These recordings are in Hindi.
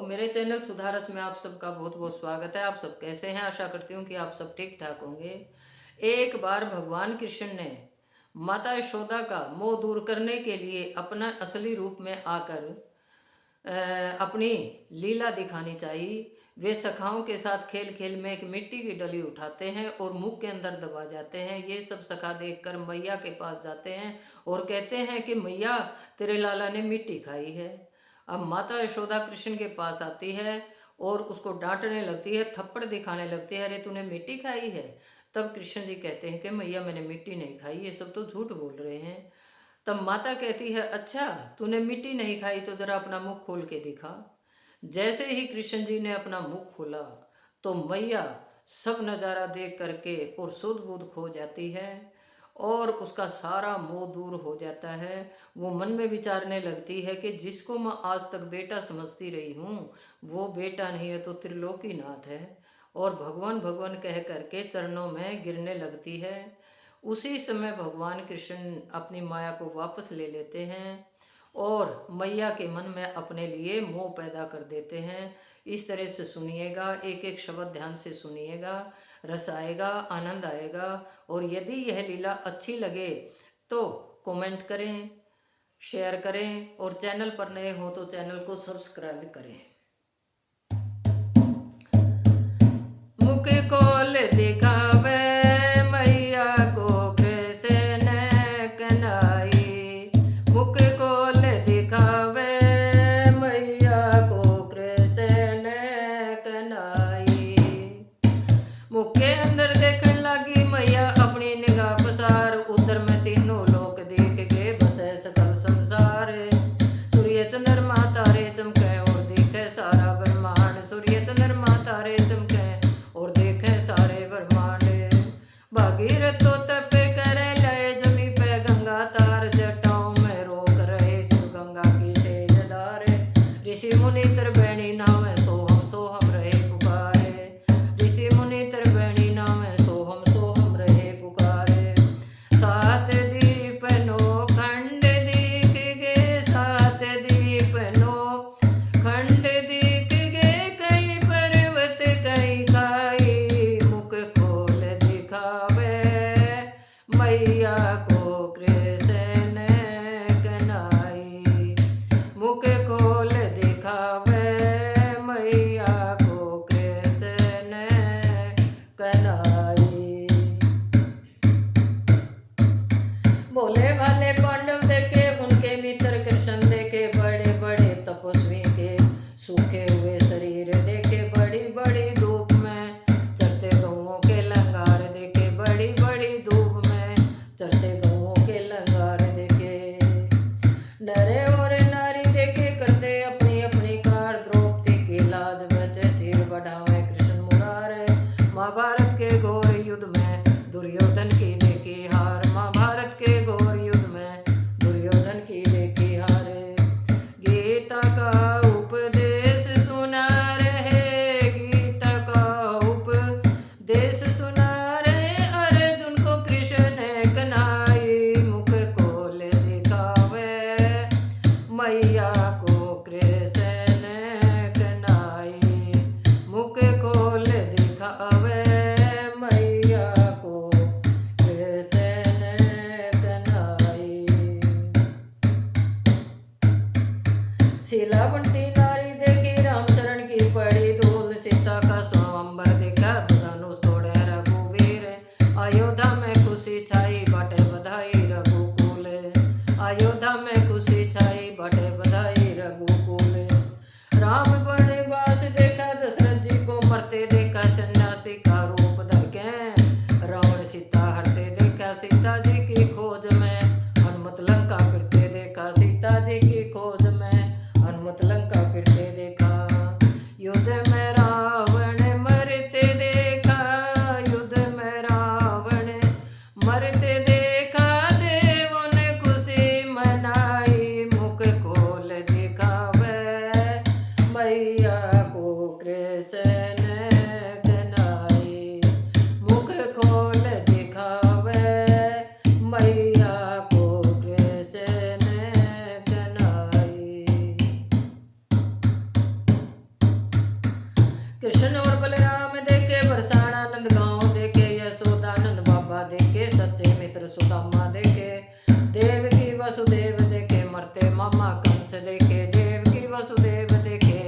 मेरे चैनल सुधारस में आप सबका बहुत बहुत स्वागत है। आप सब कैसे हैं? आशा करती हूँ कि आप सब ठीक ठाक होंगे। एक बार भगवान कृष्ण ने माता यशोदा का मोह दूर करने के लिए अपना असली रूप में आकर अपनी लीला दिखानी चाहिए। वे सखाओं के साथ खेल खेल में एक मिट्टी की डली उठाते हैं और मुख के अंदर दबा जाते हैं। ये सब सखा देखकर मैया के पास जाते हैं और कहते हैं कि मैया, तेरे लाला ने मिट्टी खाई है। अब माता यशोदा कृष्ण के पास आती है और उसको डांटने लगती है, थप्पड़ दिखाने लगती है, अरे तूने मिट्टी खाई है। तब कृष्ण जी कहते हैं कि मैया, मैंने मिट्टी नहीं खाई, ये सब तो झूठ बोल रहे हैं। तब माता कहती है, अच्छा तूने मिट्टी नहीं खाई तो जरा अपना मुख खोल के दिखा। जैसे ही कृष्ण जी ने अपना मुख खोला तो मैया सब नज़ारा देख करके और सुध बुध खो जाती है और उसका सारा मोह दूर हो जाता है। वो मन में विचारने लगती है कि जिसको मैं आज तक बेटा समझती रही हूँ वो बेटा नहीं है तो त्रिलोकीनाथ है, और भगवान भगवान कह करके चरणों में गिरने लगती है। उसी समय भगवान कृष्ण अपनी माया को वापस ले लेते हैं और मैया के मन में अपने लिए मोह पैदा कर देते हैं। इस तरह से सुनिएगा, एक एक शब्द ध्यान से सुनिएगा, रस आएगा, आनंद आएगा। और यदि यह लीला अच्छी लगे तो कमेंट करें, शेयर करें और चैनल पर नए हो तो चैनल को सब्सक्राइब करें। मुख खोल दिखावे मैया को कृष्ण कन्हई, मुख खोल दिखावे मैया को कृष्ण कन्हई। मुख के अंदर देखने लगी मैया अपनी निगाह पसार, उधर में तीनों लोक देख के बसे सकल संसार। सूर्य चंद्रमा तारे चमके और देखे सारा ब्रह्मांड, सूर्य चंद्रमा तारे चमके और देखे सारे ब्रह्मांड। भागीरथ तो तपे करे लय जमी पे गंगा तार, जटाओं में रोक रहे शिव गंगा की तेज धार। ऋषि मुनि त्रिवेणी नाम सोहम रहे पुकारे, ऋषि मुनि त्रिवेणी नाम सोहम रहे पुकारे। सात दीप नो खंड दीख गे, सात दीप नो खंड दीख गे, कई पर्वत कई खाई। मुख खोल दिखावे मैया को कृष्ण कन्हई, मुख खोल दिखावे मैया को कृष्ण कन्हई। भोले भाले पांडव देखे, उनके मित्र कृष्ण देखे, बड़े बड़े तपस्वी के सूखे हुए शरीर देखे, बड़ी बड़ी धूप में चरते गौओं के लंगार देखे, बड़ी बड़ी धूप में चरते गौओं के लंगार देखे। नरे और नारी देखे करते अपनी अपनी कार, द्रौपदी की लाज बचे तीर बढ़ावे कृष्ण मुरारे। महाभारत के घोर युद्ध में दुर्योधन की देखी हार, महाभारत के घोर युद्ध में दुर्योधन की देखी हार। गीता का उपदेश सुना रहे, गीता का उपदेश सुना रहे, अर्जुन को कृष्ण कन्हई। मुख खोल दिखावे मैया को कृष्ण कन्हई, मुख खोल दिखावे मैया को कृष्ण कन्हई। शीला बनती नारी देखी, रामचरण की पड़ी धूल, सीता का स्वयंवर देखा, धनुष तोड़े रघुवीर। अयोध्या में खुशी छाई, बाटे बधाई रघुकुल, अयोध्या में खुशी छाई, बाटे बधाई रघुकुल। राम वनवास देखा, दशरथ जी को मरते देखा, सन्यासी का रूप धर के रावण सीता हरते देखा। सीता जी की खोज में हनुमत लंका फिरते देखा, सीता जी की खोज में हनुमत लंका फिरते देखा। युद्ध में रावण मरते देखा, युद्ध में रावण मरते देखा, देवों ने खुशी मनाई। मुख खोल दिखावे मैया को कृष्ण कन्हई, मुख खोल दिखावे मैया को कृष्ण कन्हई। कृष्ण और बलराम देखे बरसाना आनंद गाँव देखे यशोदानंद बाबा देखे सच्चे मित्र सुदामा देखे देवकी वसुदेव देखे मरते मामा कंस देखे देवकी वसुदेव देखे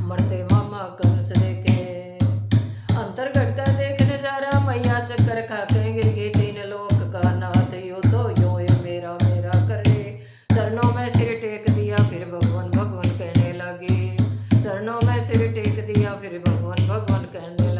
मरते मामा कंस देखे अंतर्गत का देख नजारा मैया चक्कर खाके गिर गई तीन लोक का नाथ यो तो यो ये मेरा मेरा करे चरणों में सिर टेक दिया फिर भगवान भगवान कहने लगे चरणों में सिर टेक दिया फिर भगवान भगवान कहने